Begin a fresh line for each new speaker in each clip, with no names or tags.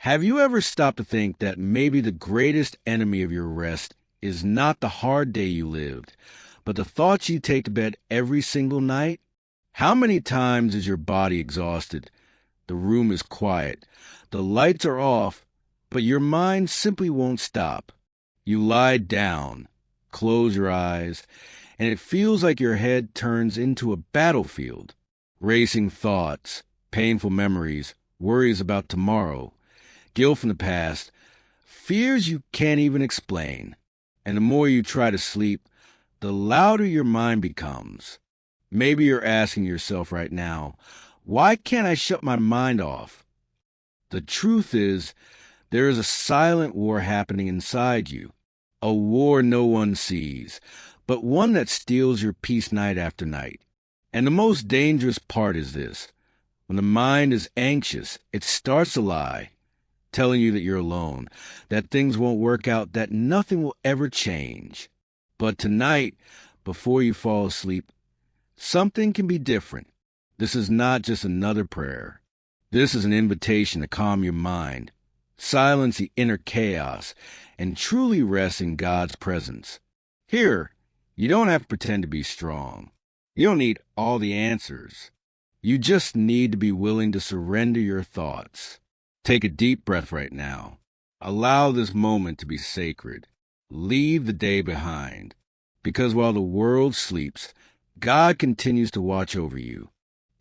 Have you ever stopped to think that maybe the greatest enemy of your rest is not the hard day you lived, but the thoughts you take to bed every single night? How many times is your body exhausted? The room is quiet. The lights are off, but your mind simply won't stop. You lie down, close your eyes, and it feels like your head turns into a battlefield. Racing thoughts, painful memories, worries about tomorrow, guilt from the past, fears you can't even explain. And the more you try to sleep, the louder your mind becomes. Maybe you're asking yourself right now, why can't I shut my mind off? The truth is, there is a silent war happening inside you, a war no one sees, but one that steals your peace night after night. And the most dangerous part is this. When the mind is anxious, it starts to lie, telling you that you're alone, that things won't work out, that nothing will ever change. But tonight, before you fall asleep, something can be different. This is not just another prayer. This is an invitation to calm your mind, silence the inner chaos, and truly rest in God's presence. Here, you don't have to pretend to be strong. You don't need all the answers. You just need to be willing to surrender your thoughts. Take a deep breath right now. Allow this moment to be sacred. Leave the day behind. Because while the world sleeps, God continues to watch over you.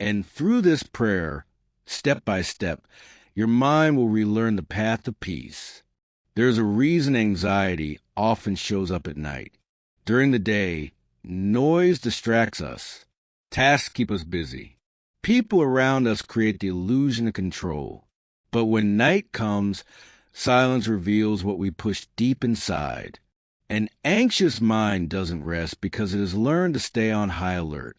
And through this prayer, step by step, your mind will relearn the path to peace. There's a reason anxiety often shows up at night. During the day, noise distracts us. Tasks keep us busy. People around us create the illusion of control. But when night comes, silence reveals what we push deep inside. An anxious mind doesn't rest because it has learned to stay on high alert.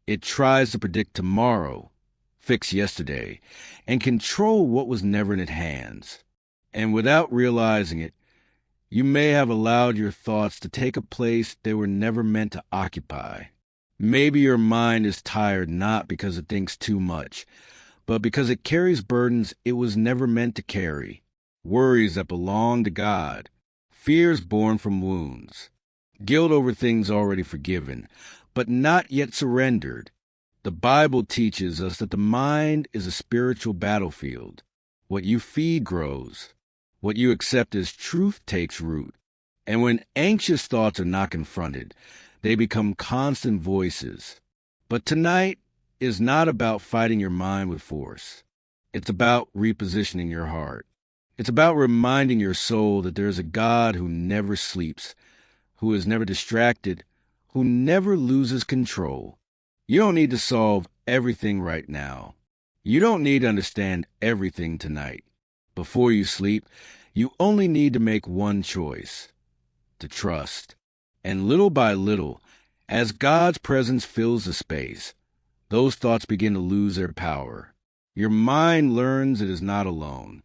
It tries to predict tomorrow, fix yesterday, and control what was never in its hands. And without realizing it, you may have allowed your thoughts to take a place they were never meant to occupy. Maybe your mind is tired not because it thinks too much, but because it carries burdens it was never meant to carry, worries that belong to God, fears born from wounds, guilt over things already forgiven, but not yet surrendered. The Bible teaches us that the mind is a spiritual battlefield. What you feed grows. What you accept as truth takes root. And when anxious thoughts are not confronted, they become constant voices. But tonight is not about fighting your mind with force. It's about repositioning your heart. It's about reminding your soul that there is a God who never sleeps, who is never distracted, who never loses control. You don't need to solve everything right now. You don't need to understand everything tonight. Before you sleep, you only need to make one choice: to trust. And little by little, as God's presence fills the space, those thoughts begin to lose their power. Your mind learns it is not alone,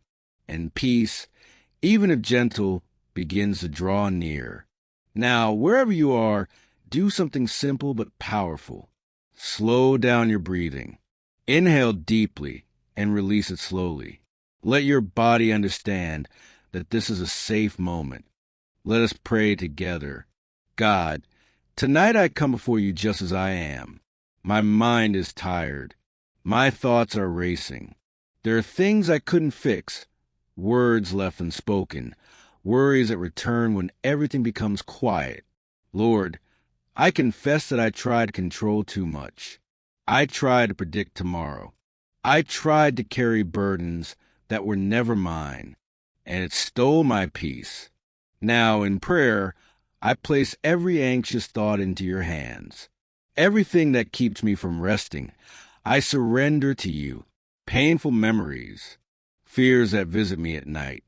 and peace, even if gentle, begins to draw near. Now, wherever you are, do something simple but powerful. Slow down your breathing. Inhale deeply and release it slowly. Let your body understand that this is a safe moment. Let us pray together. God, tonight I come before you just as I am. My mind is tired. My thoughts are racing. There are things I couldn't fix, words left unspoken, worries that return when everything becomes quiet. Lord, I confess that I tried to control too much. I tried to predict tomorrow. I tried to carry burdens that were never mine, and it stole my peace. Now, in prayer, I place every anxious thought into your hands. Everything that keeps me from resting, I surrender to you. Painful memories, fears that visit me at night,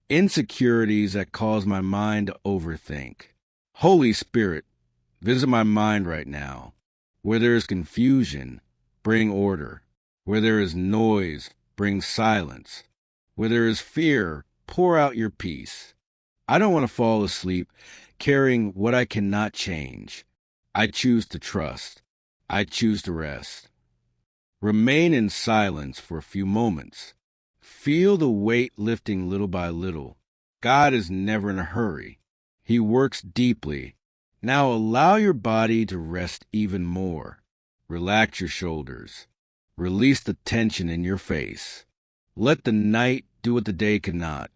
insecurities that cause my mind to overthink. Holy Spirit, visit my mind right now. Where there is confusion, bring order. Where there is noise, bring silence. Where there is fear, pour out your peace. I don't want to fall asleep carrying what I cannot change. I choose to trust. I choose to rest. Remain in silence for a few moments. Feel the weight lifting little by little. God is never in a hurry. He works deeply. Now allow your body to rest even more. Relax your shoulders. Release the tension in your face. Let the night do what the day cannot.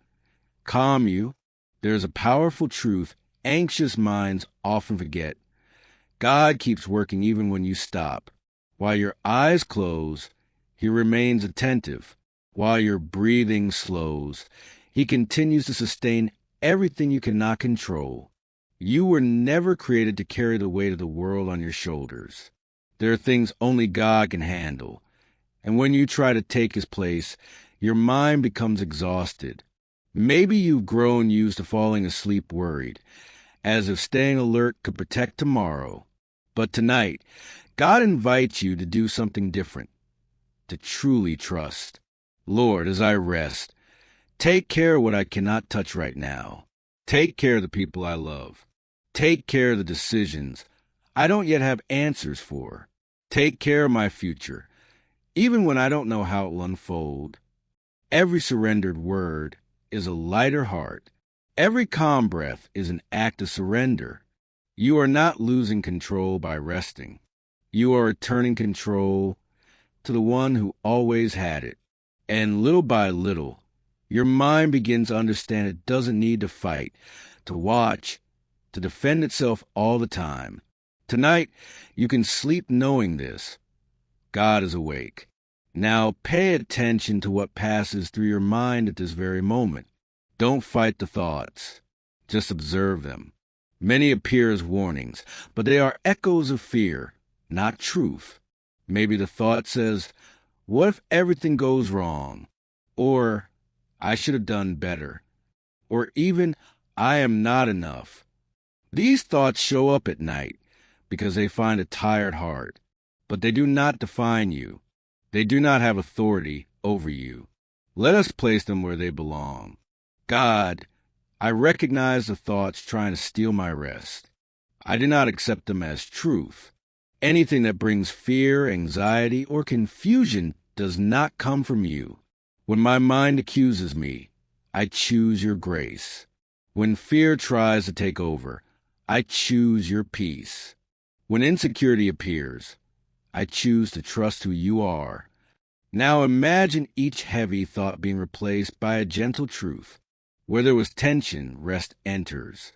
Calm you. There is a powerful truth anxious minds often forget. God keeps working even when you stop. While your eyes close, He remains attentive. While your breathing slows, He continues to sustain everything you cannot control. You were never created to carry the weight of the world on your shoulders. There are things only God can handle. And when you try to take His place, your mind becomes exhausted. Maybe you've grown used to falling asleep worried, as if staying alert could protect tomorrow. But tonight, God invites you to do something different, to truly trust. Lord, as I rest, take care of what I cannot touch right now. Take care of the people I love. Take care of the decisions I don't yet have answers for. Take care of my future, even when I don't know how it will unfold. Every surrendered word is a lighter heart. Every calm breath is an act of surrender. You are not losing control by resting. You are returning control to the one who always had it. And little by little, your mind begins to understand it doesn't need to fight, to watch, to defend itself all the time. Tonight, you can sleep knowing this. God is awake. Now pay attention to what passes through your mind at this very moment. Don't fight the thoughts. Just observe them. Many appear as warnings, but they are echoes of fear, not truth. Maybe the thought says, what if everything goes wrong? Or, I should have done better. Or even, I am not enough. These thoughts show up at night because they find a tired heart, but they do not define you. They do not have authority over you. Let us place them where they belong. God, I recognize the thoughts trying to steal my rest. I do not accept them as truth. Anything that brings fear, anxiety, or confusion does not come from you. When my mind accuses me, I choose your grace. When fear tries to take over, I choose your peace. When insecurity appears, I choose to trust who you are. Now imagine each heavy thought being replaced by a gentle truth. Where there was tension, rest enters.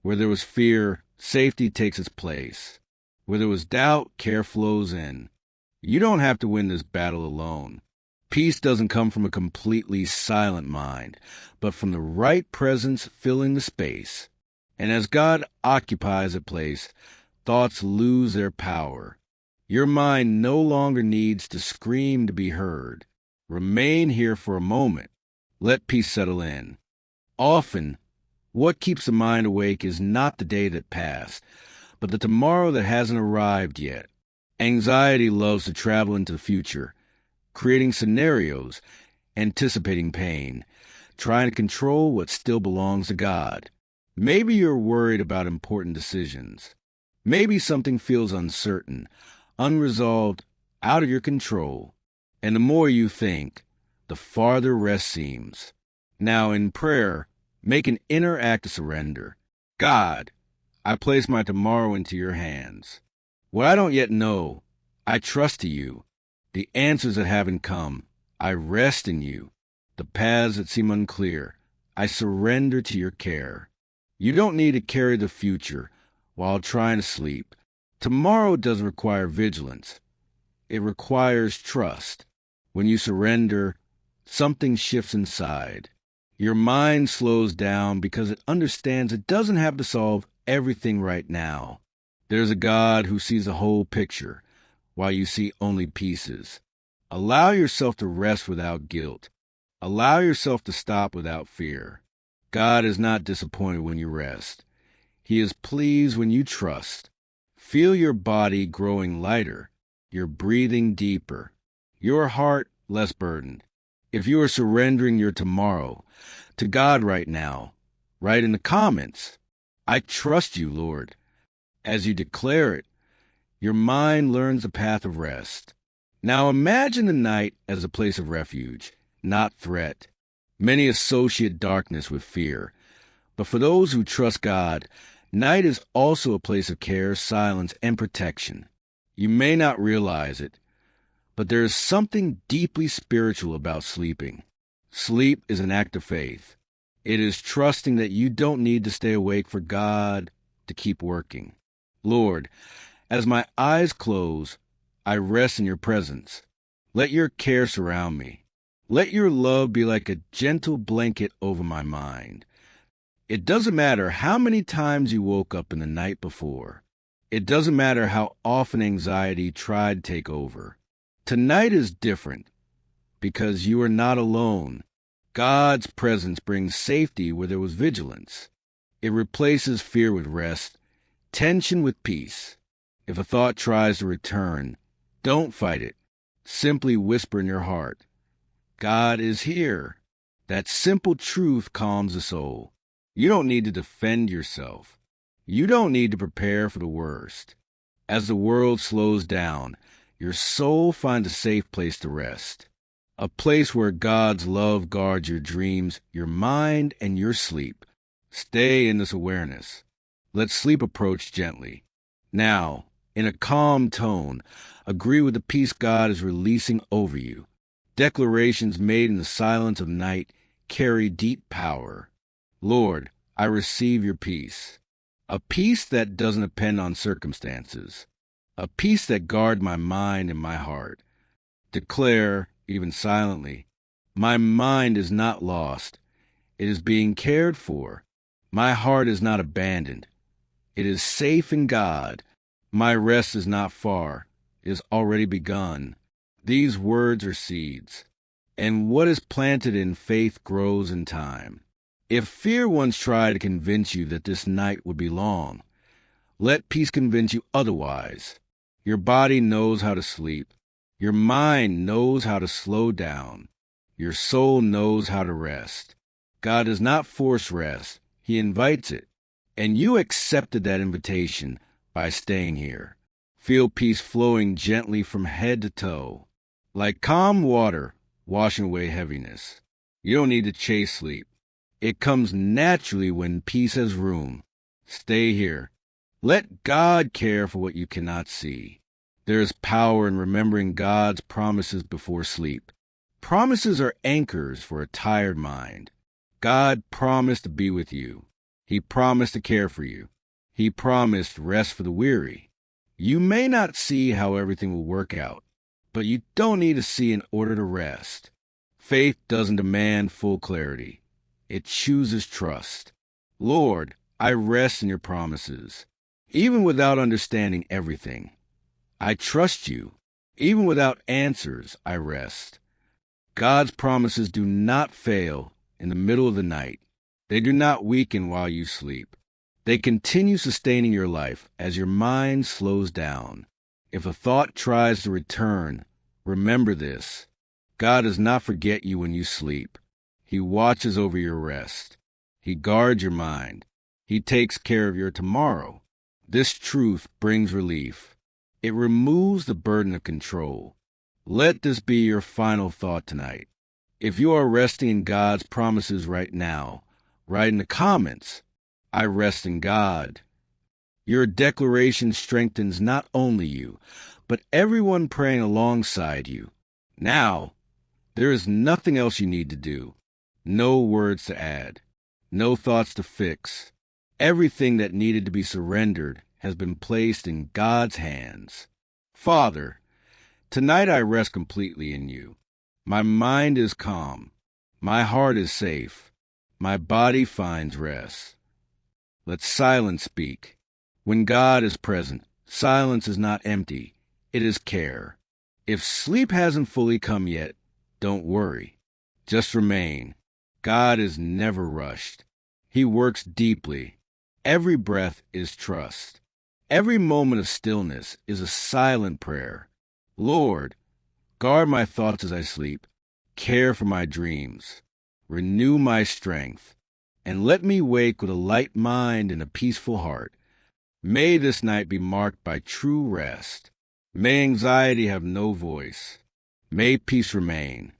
Where there was fear, safety takes its place. Where there was doubt, care flows in. You don't have to win this battle alone. Peace doesn't come from a completely silent mind, but from the right presence filling the space. And as God occupies a place, thoughts lose their power. Your mind no longer needs to scream to be heard. Remain here for a moment. Let peace settle in. Often, what keeps the mind awake is not the day that passed, but the tomorrow that hasn't arrived yet. Anxiety loves to travel into the future, creating scenarios, anticipating pain, trying to control what still belongs to God. Maybe you're worried about important decisions. Maybe something feels uncertain, unresolved, out of your control. And the more you think, the farther rest seems. Now in prayer, make an inner act of surrender. God, I place my tomorrow into your hands. What I don't yet know, I trust to you. The answers that haven't come, I rest in you. The paths that seem unclear, I surrender to your care. You don't need to carry the future while trying to sleep. Tomorrow doesn't require vigilance. It requires trust. When you surrender, something shifts inside. Your mind slows down because it understands it doesn't have to solve everything right now. There's a God who sees the whole picture, while you see only pieces. Allow yourself to rest without guilt. Allow yourself to stop without fear. God is not disappointed when you rest. He is pleased when you trust. Feel your body growing lighter, your breathing deeper, your heart less burdened. If you are surrendering your tomorrow to God right now, write in the comments, I trust you, Lord. As you declare it, your mind learns the path of rest. Now imagine the night as a place of refuge, not threat. Many associate darkness with fear. But for those who trust God, night is also a place of care, silence, and protection. You may not realize it, but there is something deeply spiritual about sleeping. Sleep is an act of faith. It is trusting that you don't need to stay awake for God to keep working. Lord, as my eyes close, I rest in your presence. Let your care surround me. Let your love be like a gentle blanket over my mind. It doesn't matter how many times you woke up in the night before. It doesn't matter how often anxiety tried to take over. Tonight is different because you are not alone. God's presence brings safety where there was vigilance. It replaces fear with rest, tension with peace. If a thought tries to return, don't fight it. Simply whisper in your heart, God is here. That simple truth calms the soul. You don't need to defend yourself. You don't need to prepare for the worst. As the world slows down, your soul finds a safe place to rest. A place where God's love guards your dreams, your mind, and your sleep. Stay in this awareness. Let sleep approach gently. Now, in a calm tone, agree with the peace God is releasing over you. Declarations made in the silence of night carry deep power. Lord, I receive your peace. A peace that doesn't depend on circumstances. A peace that guards my mind and my heart. Declare, even silently, my mind is not lost. It is being cared for. My heart is not abandoned. It is safe in God. My rest is not far. It has already begun. These words are seeds, and what is planted in faith grows in time. If fear once tried to convince you that this night would be long, let peace convince you otherwise. Your body knows how to sleep. Your mind knows how to slow down. Your soul knows how to rest. God does not force rest. He invites it. And you accepted that invitation by staying here. Feel peace flowing gently from head to toe, like calm water washing away heaviness. You don't need to chase sleep. It comes naturally when peace has room. Stay here. Let God care for what you cannot see. There is power in remembering God's promises before sleep. Promises are anchors for a tired mind. God promised to be with you. He promised to care for you. He promised rest for the weary. You may not see how everything will work out, but you don't need to see in order to rest. Faith doesn't demand full clarity. It chooses trust. Lord, I rest in your promises, even without understanding everything. I trust you. Even without answers, I rest. God's promises do not fail in the middle of the night. They do not weaken while you sleep. They continue sustaining your life as your mind slows down. If a thought tries to return, remember this. God does not forget you when you sleep. He watches over your rest. He guards your mind. He takes care of your tomorrow. This truth brings relief. It removes the burden of control. Let this be your final thought tonight. If you are resting in God's promises right now, write in the comments, I rest in God. Your declaration strengthens not only you, but everyone praying alongside you. Now, there is nothing else you need to do. No words to add. No thoughts to fix. Everything that needed to be surrendered has been placed in God's hands. Father, tonight I rest completely in you. My mind is calm. My heart is safe. My body finds rest. Let silence speak. When God is present, silence is not empty. It is care. If sleep hasn't fully come yet, don't worry. Just remain. God is never rushed. He works deeply. Every breath is trust. Every moment of stillness is a silent prayer. Lord, guard my thoughts as I sleep. Care for my dreams. Renew my strength. And let me wake with a light mind and a peaceful heart. May this night be marked by true rest. May anxiety have no voice. May peace remain.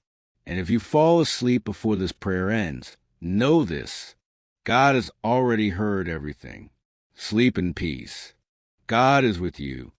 And if you fall asleep before this prayer ends, know this: God has already heard everything. Sleep in peace. God is with you.